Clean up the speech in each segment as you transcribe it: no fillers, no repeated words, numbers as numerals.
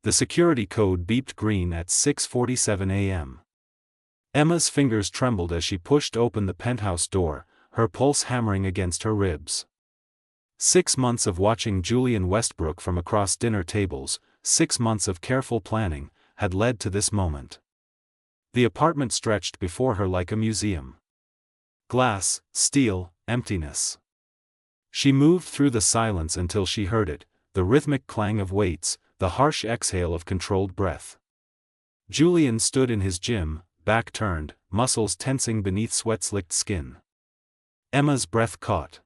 The security code beeped green at 6:47 a.m. Emma's fingers trembled as she pushed open the penthouse door, her pulse hammering against her ribs. 6 months of watching Julian Westbrook from across dinner tables, 6 months of careful planning, had led to this moment. The apartment stretched before her like a museum. Glass, steel, emptiness. She moved through the silence until she heard it, the rhythmic clang of weights, the harsh exhale of controlled breath. Julian stood in his gym, back turned, muscles tensing beneath sweat-slicked skin. Emma's breath caught.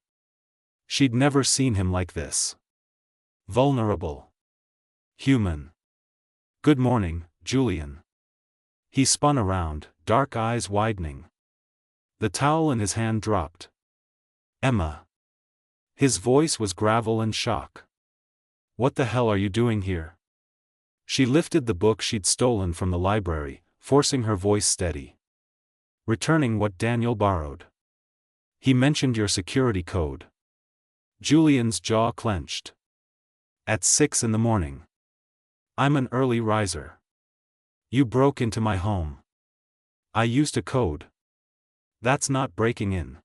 She'd never seen him like this. Vulnerable. Human. "Good morning, Julian." He spun around, dark eyes widening. The towel in his hand dropped. "Emma." His voice was gravel and shock. "What the hell are you doing here?" She lifted the book she'd stolen from the library, forcing her voice steady. "Returning what Daniel borrowed. He mentioned your security code." Julian's jaw clenched. "At 6 in the morning. I'm an early riser. You broke into my home. I used a code. That's not breaking in."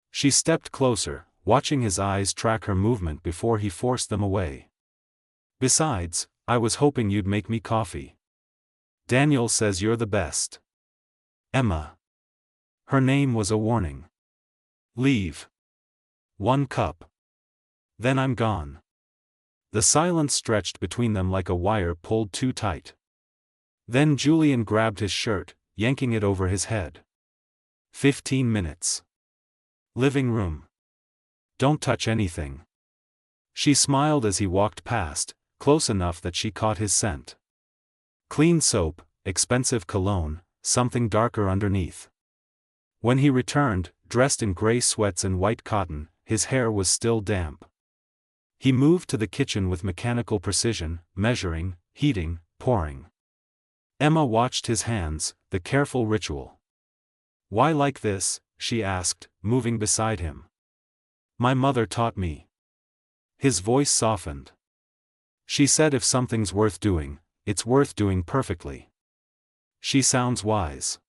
She stepped closer, watching his eyes track her movement before he forced them away. "Besides, I was hoping you'd make me coffee. Daniel says you're the best." "Emma." Her name was a warning. "Leave. 1 cup. Then I'm gone." The silence stretched between them like a wire pulled too tight. Then Julian grabbed his shirt, yanking it over his head. 15 minutes. Living room. "Don't touch anything." She smiled as he walked past, close enough that she caught his scent. Clean soap, expensive cologne, something darker underneath. When he returned, dressed in gray sweats and white cotton, his hair was still damp. He moved to the kitchen with mechanical precision, measuring, heating, pouring. Emma watched his hands, the careful ritual. "Why like this?" she asked, moving beside him. "My mother taught me." His voice softened. "She said if something's worth doing, it's worth doing perfectly." She sounds wise.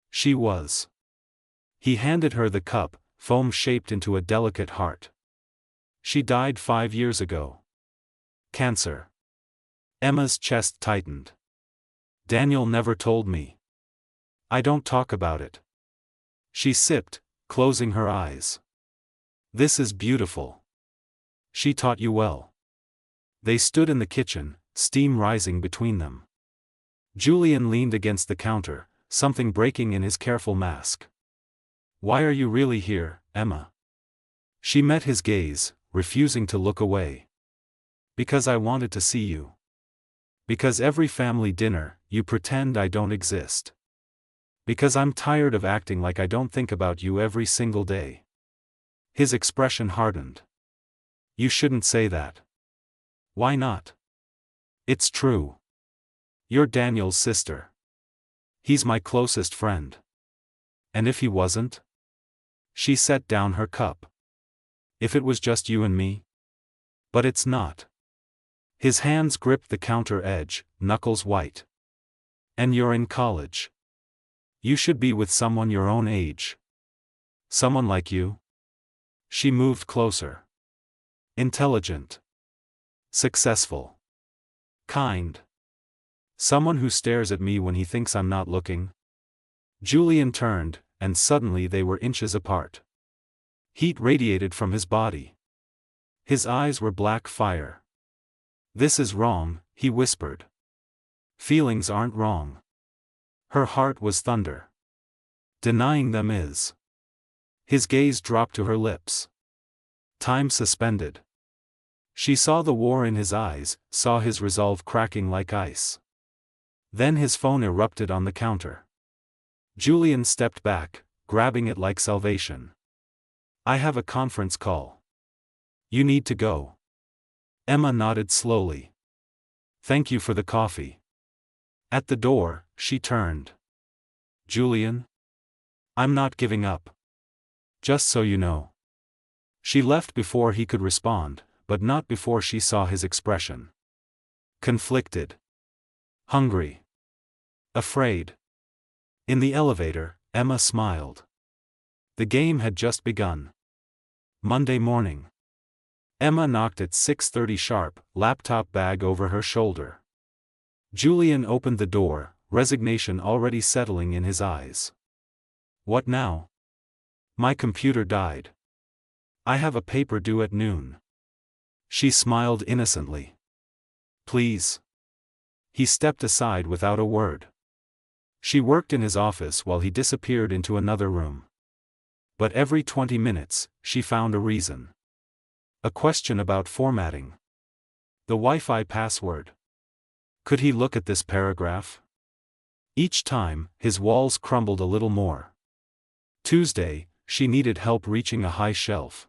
She was. He handed her the cup, foam shaped into a delicate heart. "She died 5 years ago. Cancer." Emma's chest tightened. "Daniel never told me." "I don't talk about it." She sipped, closing her eyes. "This is beautiful. She taught you well." They stood in the kitchen, steam rising between them. Julian leaned against the counter, something breaking in his careful mask. "Why are you really here, Emma?" She met his gaze, refusing to look away. "Because I wanted to see you. Because every family dinner, you pretend I don't exist. Because I'm tired of acting like I don't think about you every single day." His expression hardened. "You shouldn't say that." "Why not?" "It's true. You're Daniel's sister. He's my closest friend. And if he wasn't?" She set down her cup. "If it was just you and me?" "But it's not." His hands gripped the counter edge, knuckles white. "And you're in college. You should be with someone your own age. Someone like you." She moved closer. "Intelligent. Successful. Kind. Someone who stares at me when he thinks I'm not looking." Julian turned, and suddenly they were inches apart. Heat radiated from his body. His eyes were black fire. "This is wrong," he whispered. "Feelings aren't wrong." Her heart was thunder. "Denying them is." His gaze dropped to her lips. Time suspended. She saw the war in his eyes, saw his resolve cracking like ice. Then his phone erupted on the counter. Julian stepped back, grabbing it like salvation. "I have a conference call. You need to go." Emma nodded slowly. "Thank you for the coffee." At the door, she turned. "Julian? I'm not giving up. Just so you know." She left before he could respond, but not before she saw his expression. conflicted, hungry, afraid. In the elevator, Emma smiled. The game had just begun. Monday morning. Emma knocked at 6:30 sharp, laptop bag over her shoulder. Julian opened the door, resignation already settling in his eyes. What now? My computer died. I have a paper due at noon. She smiled innocently. Please. He stepped aside without a word. She worked in his office while he disappeared into another room. But every 20 minutes, she found a reason. A question about formatting. The Wi-Fi password. Could he look at this paragraph? Each time, his walls crumbled a little more. Tuesday, she needed help reaching a high shelf.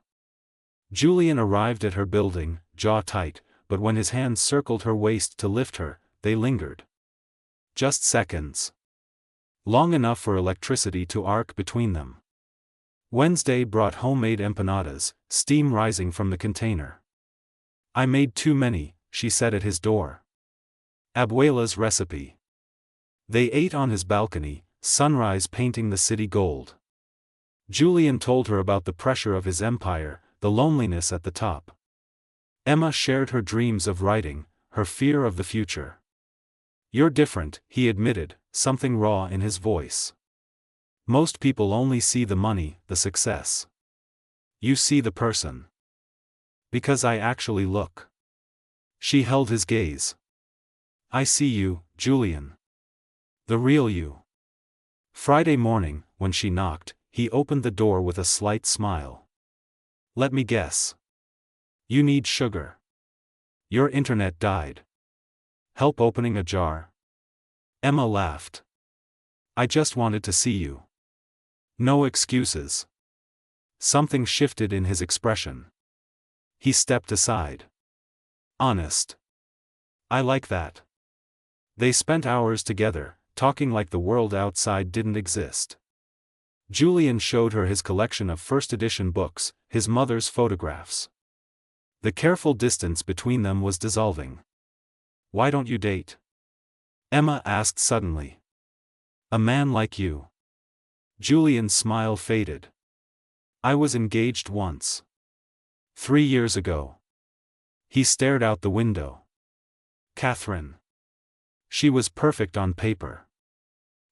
Julian arrived at her building, jaw tight, but when his hands circled her waist to lift her, they lingered. Just seconds. Long enough for electricity to arc between them. Wednesday brought homemade empanadas, steam rising from the container. I made too many, she said at his door. Abuela's recipe. They ate on his balcony, sunrise painting the city gold. Julian told her about the pressure of his empire, the loneliness at the top. Emma shared her dreams of writing, her fear of the future. You're different, he admitted, something raw in his voice. Most people only see the money, the success. You see the person. Because I actually look. She held his gaze. I see you, Julian. The real you. Friday morning, when she knocked, he opened the door with a slight smile. Let me guess. You need sugar. Your internet died. Help opening a jar? Emma laughed. I just wanted to see you. No excuses. Something shifted in his expression. He stepped aside. Honest. I like that. They spent hours together, talking like the world outside didn't exist. Julian showed her his collection of first-edition books, his mother's photographs. The careful distance between them was dissolving. Why don't you date? Emma asked suddenly. A man like you. Julian's smile faded. I was engaged once. 3 years ago. He stared out the window. Catherine. She was perfect on paper.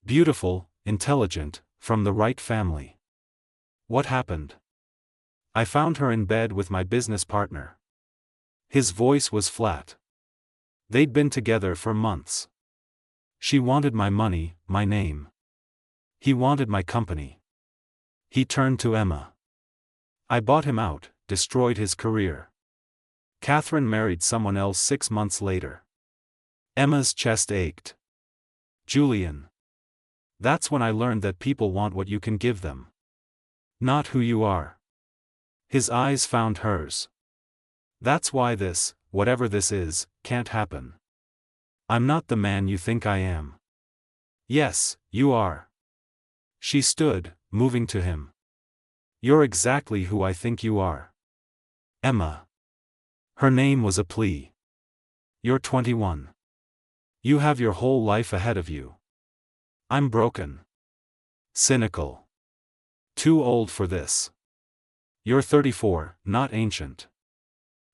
Beautiful, intelligent, from the right family. What happened? I found her in bed with my business partner. His voice was flat. They'd been together for months. She wanted my money, my name. He wanted my company. He turned to Emma. I bought him out, destroyed his career. Catherine married someone else 6 months later. Emma's chest ached. Julian. That's when I learned that people want what you can give them. Not who you are. His eyes found hers. That's why this, whatever this is, can't happen. I'm not the man you think I am. Yes, you are. She stood, moving to him. You're exactly who I think you are. Emma. Her name was a plea. You're 21. You have your whole life ahead of you. I'm broken. Cynical. Too old for this. You're 34, not ancient.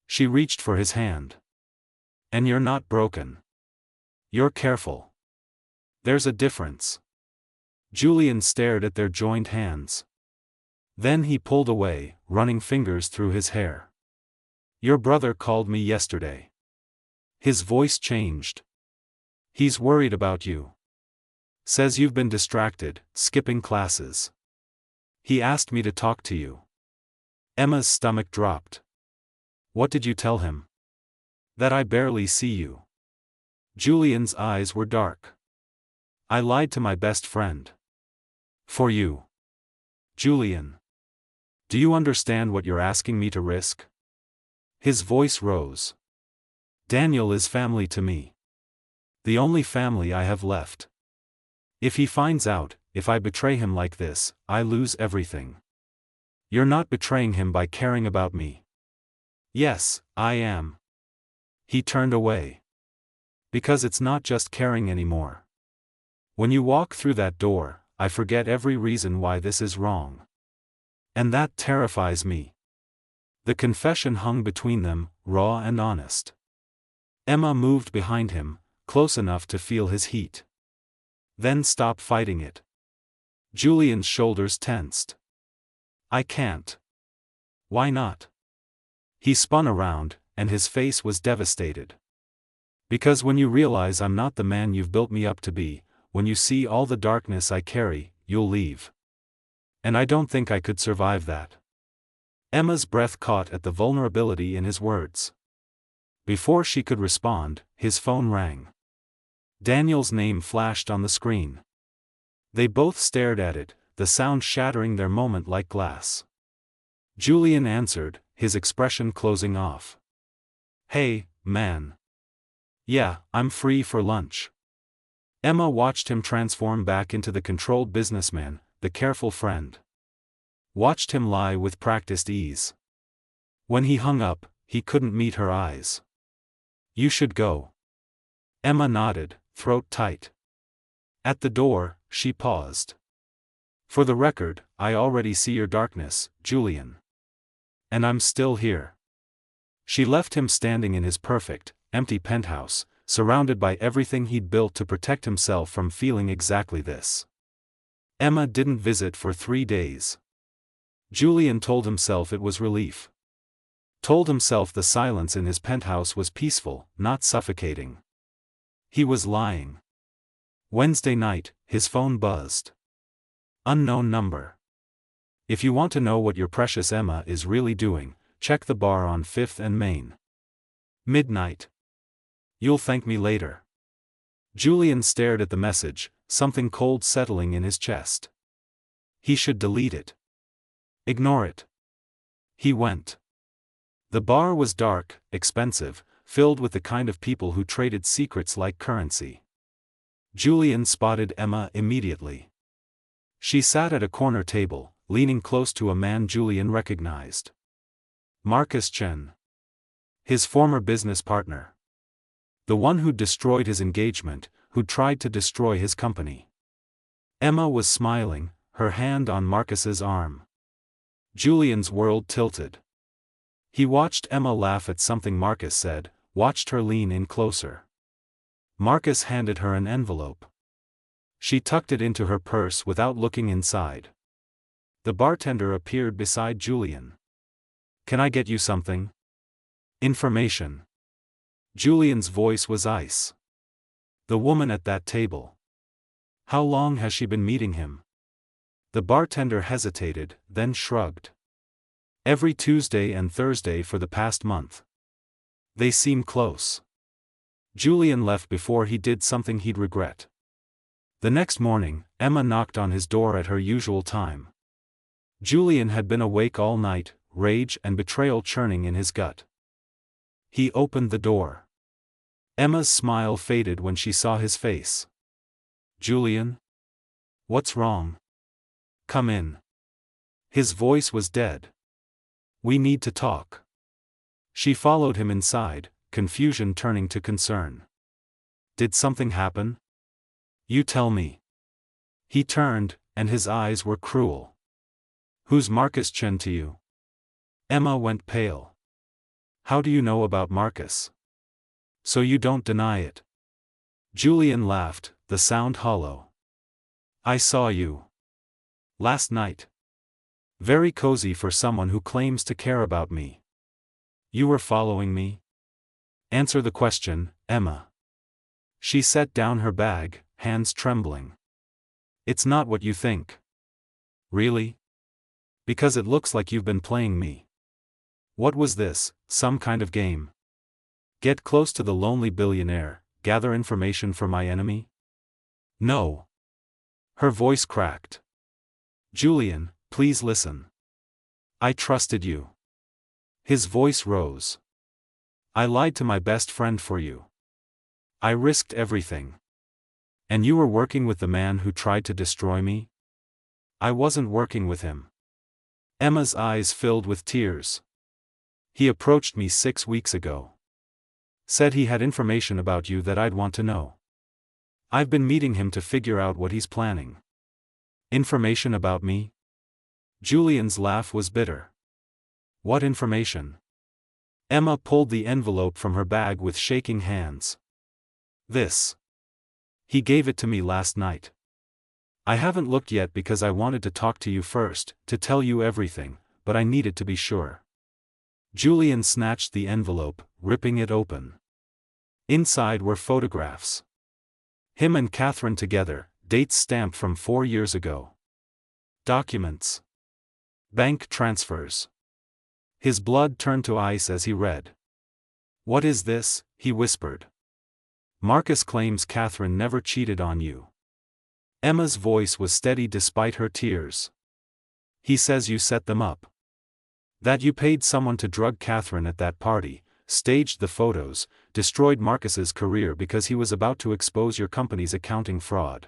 She reached for his hand. And you're not broken. You're careful. There's a difference. Julian stared at their joined hands. Then he pulled away, running fingers through his hair. Your brother called me yesterday. His voice changed. He's worried about you. Says you've been distracted, skipping classes. He asked me to talk to you. Emma's stomach dropped. What did you tell him? That I barely see you. Julian's eyes were dark. I lied to my best friend. For you. Julian. Do you understand what you're asking me to risk? His voice rose. Daniel is family to me. The only family I have left. If he finds out, if I betray him like this, I lose everything. You're not betraying him by caring about me. Yes, I am. He turned away. Because it's not just caring anymore. When you walk through that door, I forget every reason why this is wrong. And that terrifies me. The confession hung between them, raw and honest. Emma moved behind him, close enough to feel his heat. Then stopped fighting it. Julian's shoulders tensed. I can't. Why not? He spun around, and his face was devastated. Because when you realize I'm not the man you've built me up to be, when you see all the darkness I carry, you'll leave. And I don't think I could survive that. Emma's breath caught at the vulnerability in his words. Before she could respond, his phone rang. Daniel's name flashed on the screen. They both stared at it, the sound shattering their moment like glass. Julian answered, his expression closing off. Hey, man. Yeah, I'm free for lunch. Emma watched him transform back into the controlled businessman, the careful friend. Watched him lie with practiced ease. When he hung up, he couldn't meet her eyes. You should go. Emma nodded, throat tight. At the door, she paused. For the record, I already see your darkness, Julian. And I'm still here. She left him standing in his perfect, empty penthouse, surrounded by everything he'd built to protect himself from feeling exactly this. Emma didn't visit for 3 days. Julian told himself it was relief. Told himself the silence in his penthouse was peaceful, not suffocating. He was lying. Wednesday night, his phone buzzed. Unknown number. If you want to know what your precious Emma is really doing, check the bar on 5th and Main. Midnight. You'll thank me later. Julian stared at the message, something cold settling in his chest. He should delete it. Ignore it. He went. The bar was dark, expensive, filled with the kind of people who traded secrets like currency. Julian spotted Emma immediately. She sat at a corner table, leaning close to a man Julian recognized. Marcus Chen. His former business partner. The one who'd destroyed his engagement, who'd tried to destroy his company. Emma was smiling, her hand on Marcus's arm. Julian's world tilted. He watched Emma laugh at something Marcus said, watched her lean in closer. Marcus handed her an envelope. She tucked it into her purse without looking inside. The bartender appeared beside Julian. Can I get you something? Information. Julian's voice was ice. The woman at that table. How long has she been meeting him? The bartender hesitated, then shrugged. Every Tuesday and Thursday for the past month. They seem close. Julian left before he did something he'd regret. The next morning, Emma knocked on his door at her usual time. Julian had been awake all night, rage and betrayal churning in his gut. He opened the door. Emma's smile faded when she saw his face. Julian? What's wrong? Come in. His voice was dead. We need to talk. She followed him inside, confusion turning to concern. Did something happen? You tell me. He turned, and his eyes were cruel. Who's Marcus Chen to you? Emma went pale. How do you know about Marcus? So you don't deny it. Julian laughed, the sound hollow. I saw you. Last night. Very cozy for someone who claims to care about me. You were following me? Answer the question, Emma. She set down her bag, hands trembling. It's not what you think. Really? Because it looks like you've been playing me. What was this, some kind of game? Get close to the lonely billionaire, gather information for my enemy? No. Her voice cracked. Julian, please listen. I trusted you. His voice rose. I lied to my best friend for you. I risked everything. And you were working with the man who tried to destroy me? I wasn't working with him. Emma's eyes filled with tears. He approached me 6 weeks ago. Said he had information about you that I'd want to know. I've been meeting him to figure out what he's planning. Information about me? Julian's laugh was bitter. What information? Emma pulled the envelope from her bag with shaking hands. This. He gave it to me last night. I haven't looked yet because I wanted to talk to you first, to tell you everything, but I needed to be sure. Julian snatched the envelope, ripping it open. Inside were photographs. Him and Catherine together, dates stamped from 4 years ago. Documents. Bank transfers. His blood turned to ice as he read. What is this? He whispered. Marcus claims Catherine never cheated on you. Emma's voice was steady despite her tears. He says you set them up. That you paid someone to drug Catherine at that party, staged the photos, destroyed Marcus's career because he was about to expose your company's accounting fraud.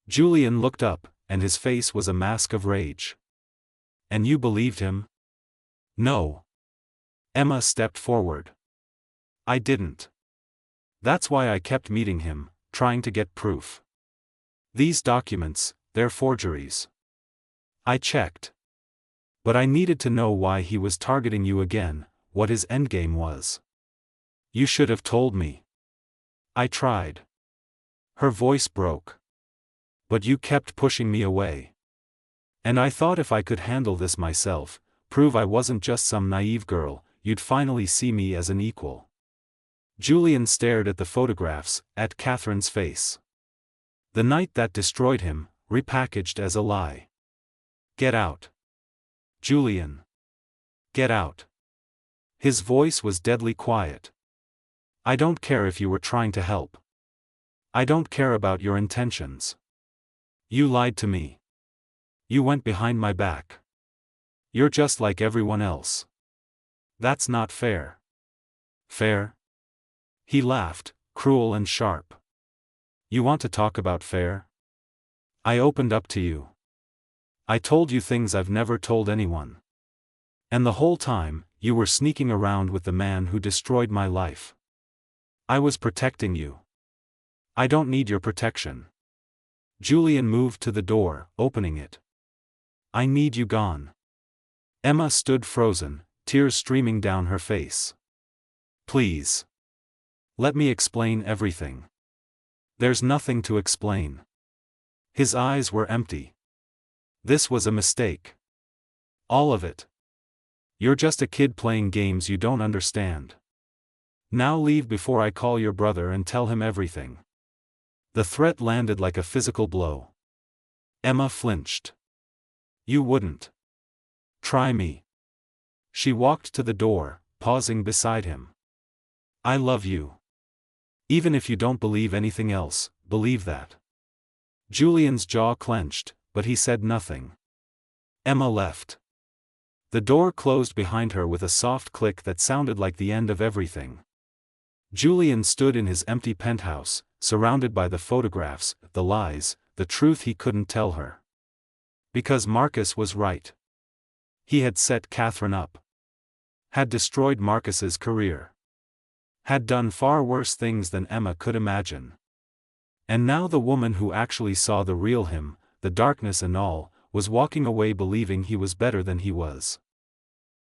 Julian looked up, and his face was a mask of rage. And you believed him? No. Emma stepped forward. I didn't. That's why I kept meeting him, trying to get proof. These documents, they're forgeries. I checked. But I needed to know why he was targeting you again, what his endgame was. You should have told me. I tried. Her voice broke. But you kept pushing me away. And I thought if I could handle this myself, prove I wasn't just some naive girl, you'd finally see me as an equal. Julian stared at the photographs, at Catherine's face. The night that destroyed him, repackaged as a lie. Get out. Julian. Get out. His voice was deadly quiet. I don't care if you were trying to help. I don't care about your intentions. You lied to me. You went behind my back. You're just like everyone else. That's not fair. Fair? He laughed, cruel and sharp. You want to talk about fair? I opened up to you. I told you things I've never told anyone. And the whole time, you were sneaking around with the man who destroyed my life. I was protecting you. I don't need your protection. Julian moved to the door, opening it. I need you gone. Emma stood frozen, tears streaming down her face. Please. Let me explain everything. There's nothing to explain. His eyes were empty. This was a mistake. All of it. You're just a kid playing games you don't understand. Now leave before I call your brother and tell him everything. The threat landed like a physical blow. Emma flinched. You wouldn't. Try me. She walked to the door, pausing beside him. I love you. Even if you don't believe anything else, believe that. Julian's jaw clenched, but he said nothing. Emma left. The door closed behind her with a soft click that sounded like the end of everything. Julian stood in his empty penthouse, surrounded by the photographs, the lies, the truth he couldn't tell her. Because Marcus was right. He had set Catherine up. Had destroyed Marcus's career. Had done far worse things than Emma could imagine. And now the woman who actually saw the real him, the darkness and all, was walking away believing he was better than he was.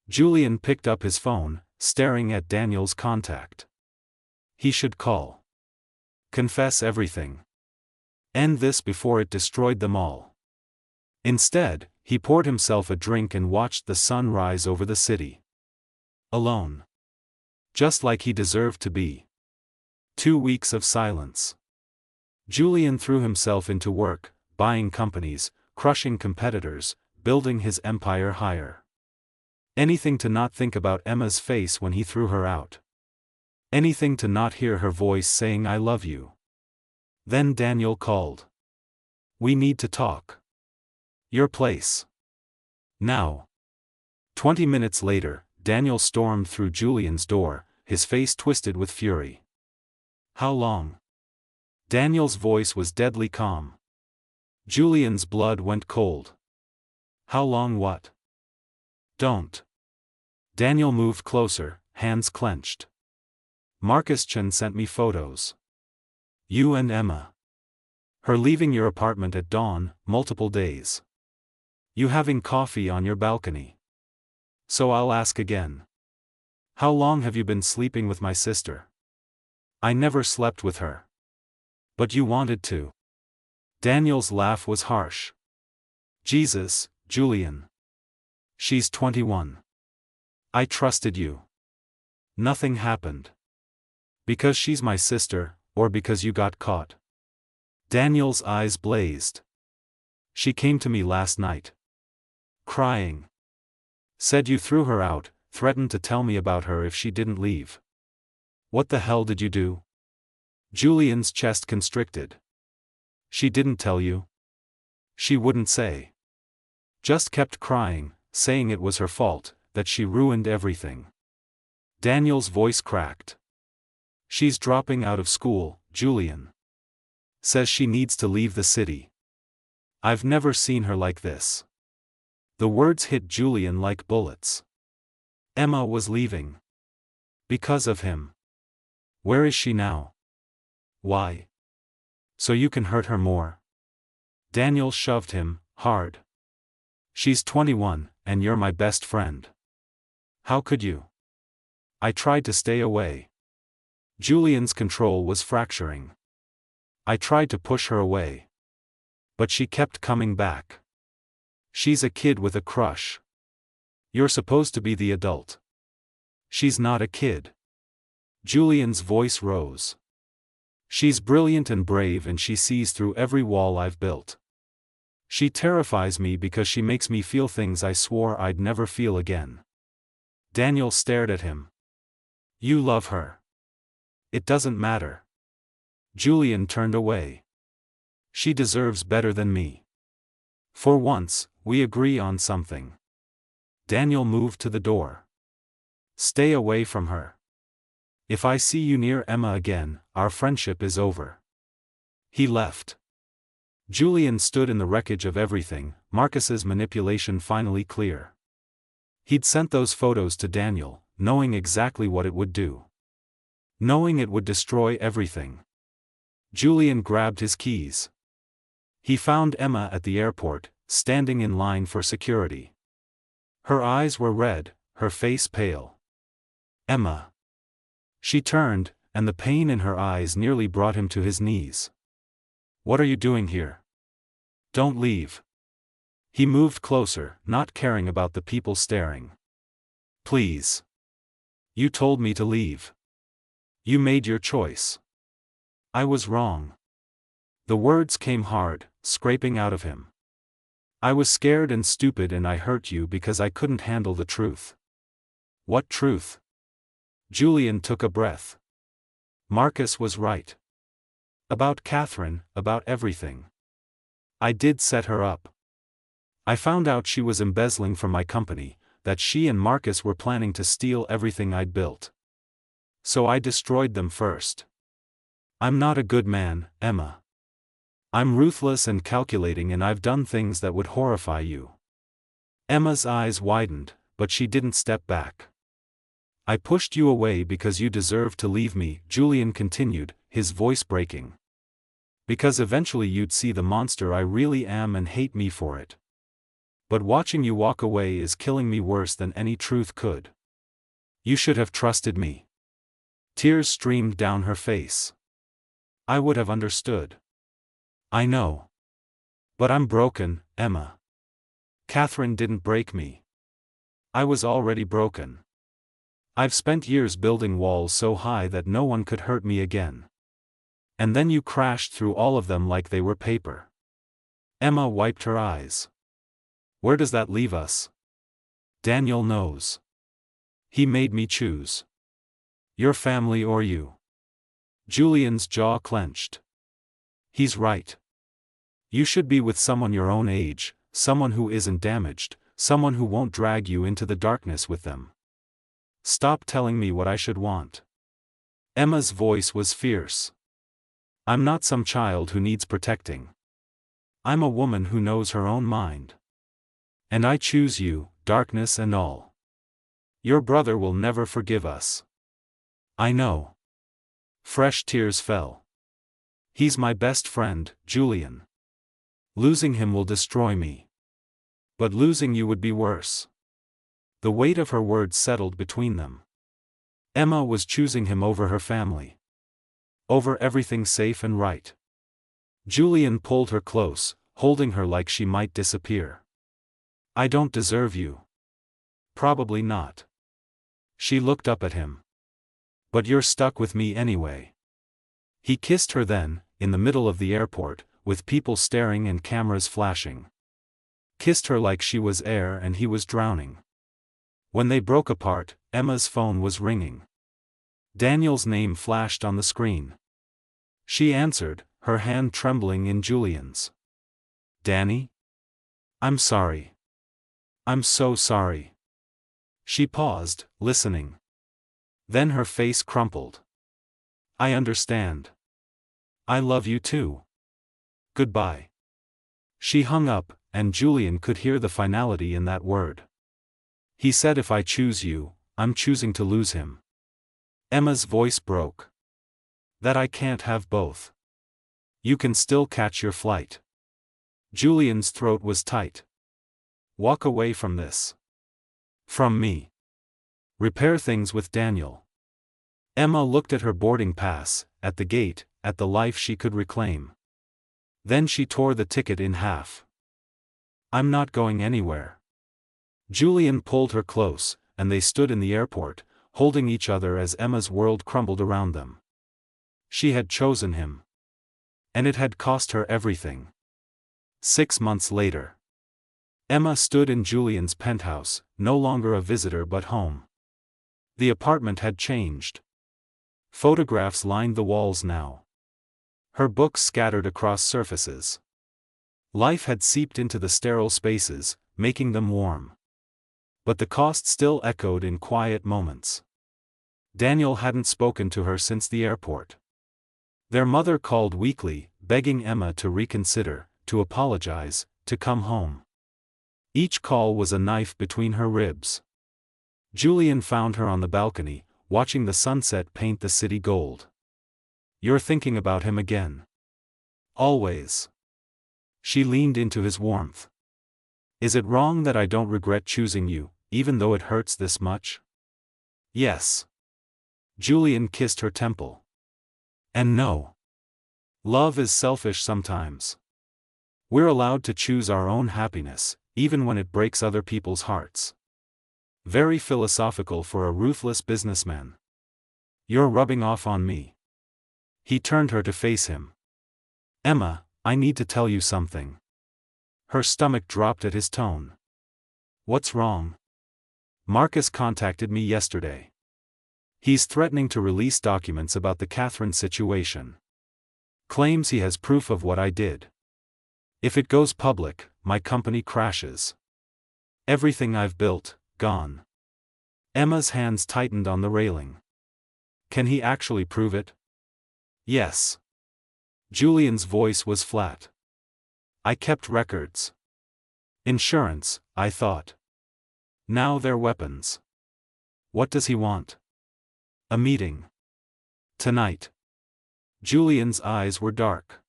Julian picked up his phone, staring at Daniel's contact. He should call. Confess everything. End this before it destroyed them all. Instead, he poured himself a drink and watched the sun rise over the city. Alone. Just like he deserved to be. 2 weeks of silence. Julian threw himself into work, buying companies, crushing competitors, building his empire higher. Anything to not think about Emma's face when he threw her out. Anything to not hear her voice saying I love you. Then Daniel called. We need to talk. Your place. Now. 20 minutes later, Daniel stormed through Julian's door, his face twisted with fury. How long? Daniel's voice was deadly calm. Julian's blood went cold. How long what? Don't. Daniel moved closer, hands clenched. Marcus Chen sent me photos. You and Emma. Her leaving your apartment at dawn, multiple days. You having coffee on your balcony. So I'll ask again. How long have you been sleeping with my sister? I never slept with her. But you wanted to. Daniel's laugh was harsh. Jesus, Julian. She's 21. I trusted you. Nothing happened. Because she's my sister, or because you got caught? Daniel's eyes blazed. She came to me last night. Crying. Said you threw her out, threatened to tell me about her if she didn't leave. What the hell did you do? Julian's chest constricted. She didn't tell you? She wouldn't say. Just kept crying, saying it was her fault, that she ruined everything. Daniel's voice cracked. She's dropping out of school, Julian. Says she needs to leave the city. I've never seen her like this. The words hit Julian like bullets. Emma was leaving. Because of him. Where is she now? Why? So you can hurt her more? Daniel shoved him, hard. She's 21, and you're my best friend. How could you? I tried to stay away. Julian's control was fracturing. I tried to push her away. But she kept coming back. She's a kid with a crush. You're supposed to be the adult. She's not a kid. Julian's voice rose. She's brilliant and brave, and she sees through every wall I've built. She terrifies me because she makes me feel things I swore I'd never feel again. Daniel stared at him. You love her. It doesn't matter. Julian turned away. She deserves better than me. For once, we agree on something. Daniel moved to the door. Stay away from her. If I see you near Emma again, our friendship is over. He left. Julian stood in the wreckage of everything, Marcus's manipulation finally clear. He'd sent those photos to Daniel, knowing exactly what it would do. Knowing it would destroy everything. Julian grabbed his keys. He found Emma at the airport, standing in line for security. Her eyes were red, her face pale. Emma. She turned, and the pain in her eyes nearly brought him to his knees. What are you doing here? Don't leave. He moved closer, not caring about the people staring. Please. You told me to leave. You made your choice. I was wrong. The words came hard, scraping out of him. I was scared and stupid, and I hurt you because I couldn't handle the truth. What truth? Julian took a breath. Marcus was right. About Catherine, about everything. I did set her up. I found out she was embezzling from my company, that she and Marcus were planning to steal everything I'd built. So I destroyed them first. I'm not a good man, Emma. I'm ruthless and calculating, and I've done things that would horrify you. Emma's eyes widened, but she didn't step back. I pushed you away because you deserved to leave me, Julian continued, his voice breaking. Because eventually you'd see the monster I really am and hate me for it. But watching you walk away is killing me worse than any truth could. You should have trusted me. Tears streamed down her face. I would have understood. I know. But I'm broken, Emma. Catherine didn't break me. I was already broken. I've spent years building walls so high that no one could hurt me again. And then you crashed through all of them like they were paper. Emma wiped her eyes. Where does that leave us? Daniel knows. He made me choose. Your family or you. Julian's jaw clenched. He's right. You should be with someone your own age, someone who isn't damaged, someone who won't drag you into the darkness with them. Stop telling me what I should want. Emma's voice was fierce. I'm not some child who needs protecting. I'm a woman who knows her own mind. And I choose you, darkness and all. Your brother will never forgive us. I know. Fresh tears fell. He's my best friend, Julian. Losing him will destroy me. But losing you would be worse. The weight of her words settled between them. Emma was choosing him over her family. Over everything safe and right. Julian pulled her close, holding her like she might disappear. I don't deserve you. Probably not. She looked up at him. But you're stuck with me anyway. He kissed her then, in the middle of the airport, with people staring and cameras flashing. Kissed her like she was air and he was drowning. When they broke apart, Emma's phone was ringing. Daniel's name flashed on the screen. She answered, her hand trembling in Julian's. Danny? I'm sorry. I'm so sorry. She paused, listening. Then her face crumpled. I understand. I love you too. Goodbye. She hung up, and Julian could hear the finality in that word. He said, if I choose you, I'm choosing to lose him. Emma's voice broke. That I can't have both. You can still catch your flight. Julian's throat was tight. Walk away from this. From me. Repair things with Daniel. Emma looked at her boarding pass, at the gate, at the life she could reclaim. Then she tore the ticket in half. I'm not going anywhere. Julian pulled her close, and they stood in the airport, holding each other as Emma's world crumbled around them. She had chosen him. And it had cost her everything. 6 months later. Emma stood in Julian's penthouse, no longer a visitor but home. The apartment had changed. Photographs lined the walls now. Her books scattered across surfaces. Life had seeped into the sterile spaces, making them warm. But the cost still echoed in quiet moments. Daniel hadn't spoken to her since the airport. Their mother called weekly, begging Emma to reconsider, to apologize, to come home. Each call was a knife between her ribs. Julian found her on the balcony, watching the sunset paint the city gold. You're thinking about him again. Always. She leaned into his warmth. Is it wrong that I don't regret choosing you, even though it hurts this much? Yes. Julian kissed her temple. And no. Love is selfish sometimes. We're allowed to choose our own happiness, even when it breaks other people's hearts. Very philosophical for a ruthless businessman. You're rubbing off on me. He turned her to face him. Emma, I need to tell you something. Her stomach dropped at his tone. What's wrong? Marcus contacted me yesterday. He's threatening to release documents about the Catherine situation. Claims he has proof of what I did. If it goes public, my company crashes. Everything I've built, gone. Emma's hands tightened on the railing. Can he actually prove it? Yes. Julian's voice was flat. I kept records. Insurance, I thought. Now they're weapons. What does he want? A meeting. Tonight. Julian's eyes were dark.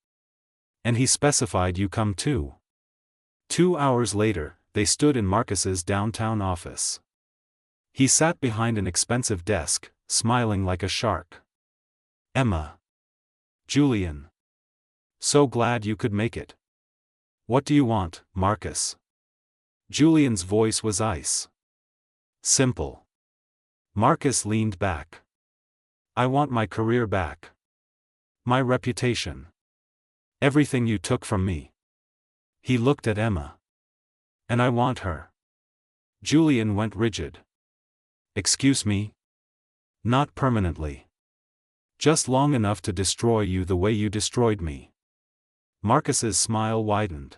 And he specified you come too. 2 hours later, they stood in Marcus's downtown office. He sat behind an expensive desk, smiling like a shark. Emma. Julian. So glad you could make it. What do you want, Marcus? Julian's voice was ice. Simple. Marcus leaned back. I want my career back. My reputation. Everything you took from me. He looked at Emma. And I want her. Julian went rigid. Excuse me? Not permanently. Just long enough to destroy you the way you destroyed me. Marcus's smile widened.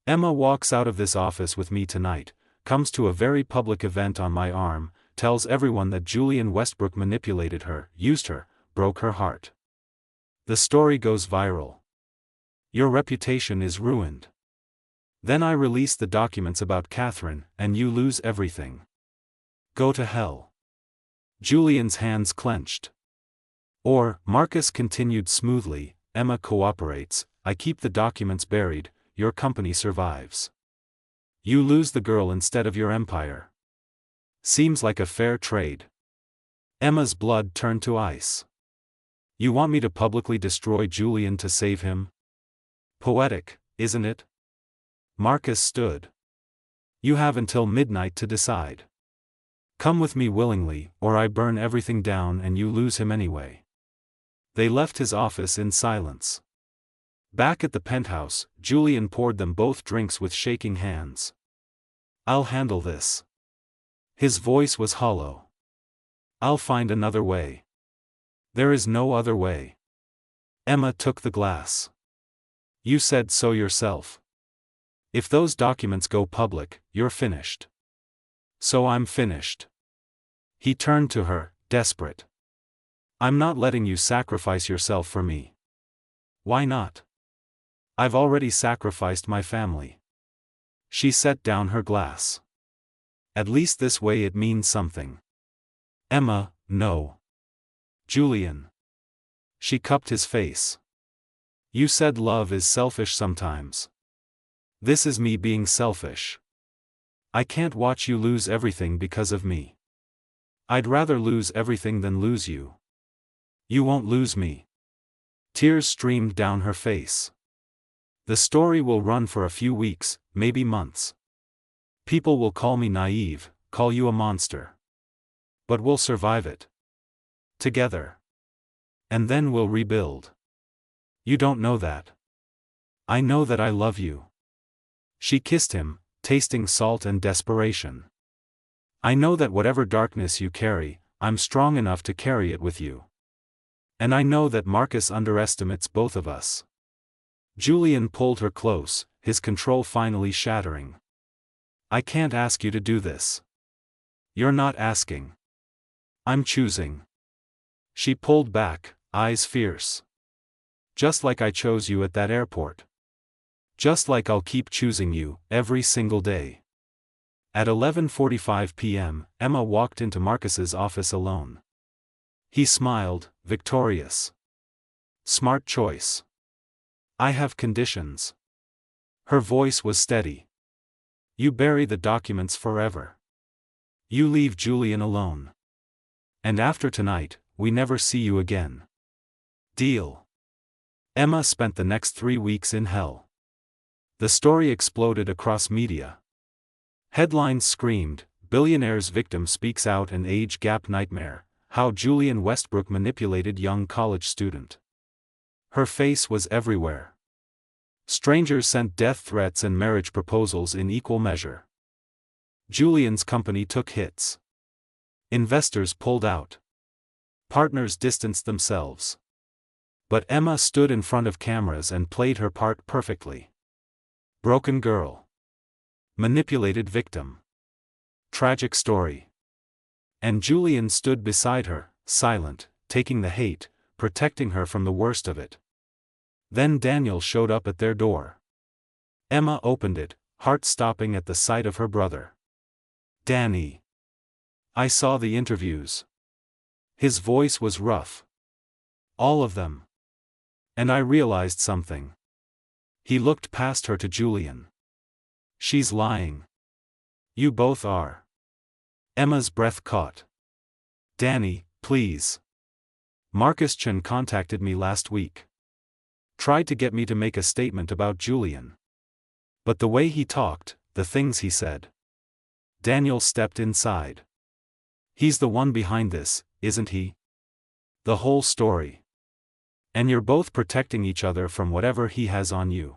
Emma walks out of this office with me tonight, comes to a very public event on my arm, tells everyone that Julian Westbrook manipulated her, used her, broke her heart. The story goes viral. Your reputation is ruined. Then I release the documents about Catherine, and you lose everything. Go to hell. Julian's hands clenched. Or, Marcus continued smoothly, Emma cooperates, I keep the documents buried, your company survives. You lose the girl instead of your empire. Seems like a fair trade. Emma's blood turned to ice. You want me to publicly destroy Julian to save him? Poetic, isn't it? Marcus stood. You have until midnight to decide. Come with me willingly, or I burn everything down and you lose him anyway. They left his office in silence. Back at the penthouse, Julian poured them both drinks with shaking hands. I'll handle this. His voice was hollow. I'll find another way. There is no other way. Emma took the glass. You said so yourself. If those documents go public, you're finished. So I'm finished. He turned to her, desperate. I'm not letting you sacrifice yourself for me. Why not? I've already sacrificed my family. She set down her glass. At least this way it means something. Emma, no. Julian. She cupped his face. You said love is selfish sometimes. This is me being selfish. I can't watch you lose everything because of me. I'd rather lose everything than lose you. You won't lose me. Tears streamed down her face. The story will run for a few weeks, maybe months. People will call me naive, call you a monster. But we'll survive it. Together. And then we'll rebuild. You don't know that. I know that I love you. She kissed him, tasting salt and desperation. I know that whatever darkness you carry, I'm strong enough to carry it with you. And I know that Marcus underestimates both of us. Julian pulled her close, his control finally shattering. I can't ask you to do this. You're not asking. I'm choosing. She pulled back, eyes fierce. Just like I chose you at that airport. Just like I'll keep choosing you, every single day. At 11:45 p.m., Emma walked into Marcus's office alone. He smiled, victorious. Smart choice. I have conditions. Her voice was steady. You bury the documents forever. You leave Julian alone. And after tonight, we never see you again. Deal. Emma spent the next 3 weeks in hell. The story exploded across media. Headlines screamed, Billionaire's victim speaks out an age gap nightmare, how Julian Westbrook manipulated young college student. Her face was everywhere. Strangers sent death threats and marriage proposals in equal measure. Julian's company took hits. Investors pulled out. Partners distanced themselves. But Emma stood in front of cameras and played her part perfectly. Broken girl. Manipulated victim. Tragic story. And Julian stood beside her, silent, taking the hate, protecting her from the worst of it. Then Daniel showed up at their door. Emma opened it, heart stopping at the sight of her brother. Danny. I saw the interviews. His voice was rough. All of them. And I realized something. He looked past her to Julian. She's lying. You both are. Emma's breath caught. Danny, please. Marcus Chen contacted me last week. Tried to get me to make a statement about Julian. But the way he talked, the things he said. Daniel stepped inside. He's the one behind this, isn't he? The whole story. And you're both protecting each other from whatever he has on you.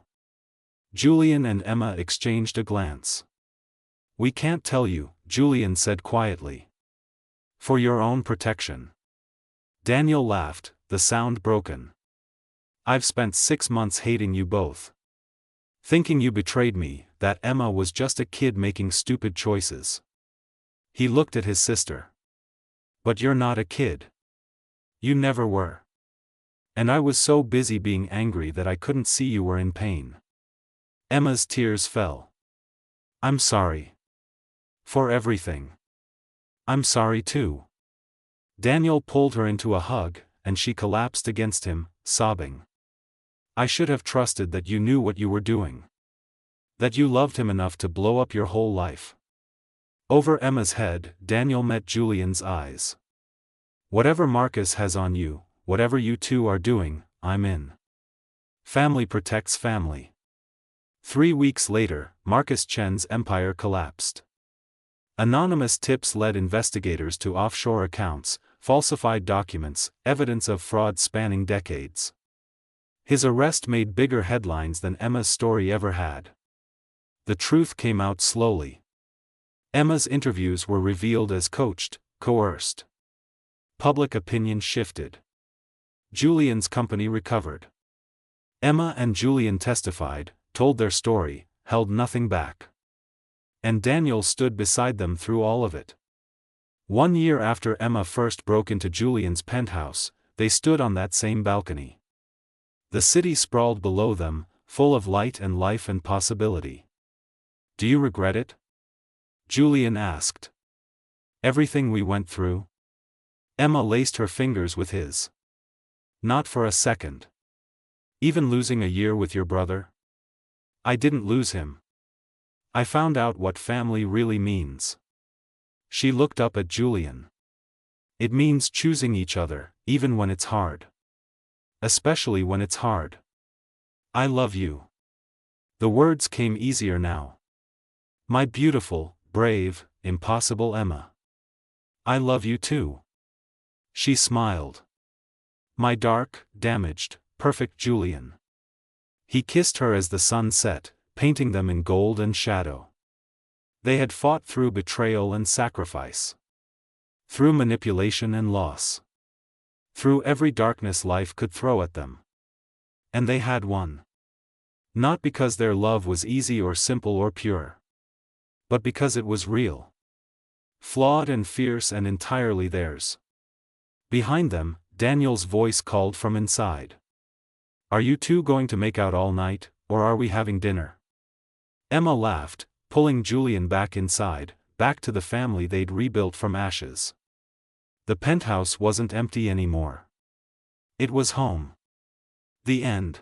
Julian and Emma exchanged a glance. We can't tell you, Julian said quietly. For your own protection. Daniel laughed, the sound broken. I've spent 6 months hating you both. Thinking you betrayed me, that Emma was just a kid making stupid choices. He looked at his sister. But you're not a kid. You never were. And I was so busy being angry that I couldn't see you were in pain. Emma's tears fell. I'm sorry. For everything. I'm sorry too. Daniel pulled her into a hug, and she collapsed against him, sobbing. I should have trusted that you knew what you were doing. That you loved him enough to blow up your whole life. Over Emma's head, Daniel met Julian's eyes. Whatever Marcus has on you, whatever you two are doing, I'm in. Family protects family. 3 weeks later, Marcus Chen's empire collapsed. Anonymous tips led investigators to offshore accounts, falsified documents, evidence of fraud spanning decades. His arrest made bigger headlines than Emma's story ever had. The truth came out slowly. Emma's interviews were revealed as coached, coerced. Public opinion shifted. Julian's company recovered. Emma and Julian testified, told their story, held nothing back. And Daniel stood beside them through all of it. 1 year after Emma first broke into Julian's penthouse, they stood on that same balcony. The city sprawled below them, full of light and life and possibility. Do you regret it? Julian asked. Everything we went through? Emma laced her fingers with his. Not for a second. Even losing a year with your brother? I didn't lose him. I found out what family really means. She looked up at Julian. It means choosing each other, even when it's hard. Especially when it's hard. I love you. The words came easier now. My beautiful, brave, impossible Emma. I love you too. She smiled. My dark, damaged, perfect Julian. He kissed her as the sun set, painting them in gold and shadow. They had fought through betrayal and sacrifice. Through manipulation and loss. Through every darkness life could throw at them. And they had won. Not because their love was easy or simple or pure. But because it was real. Flawed and fierce and entirely theirs. Behind them, Daniel's voice called from inside. Are you two going to make out all night, or are we having dinner? Emma laughed, pulling Julian back inside, back to the family they'd rebuilt from ashes. The penthouse wasn't empty anymore. It was home. The end.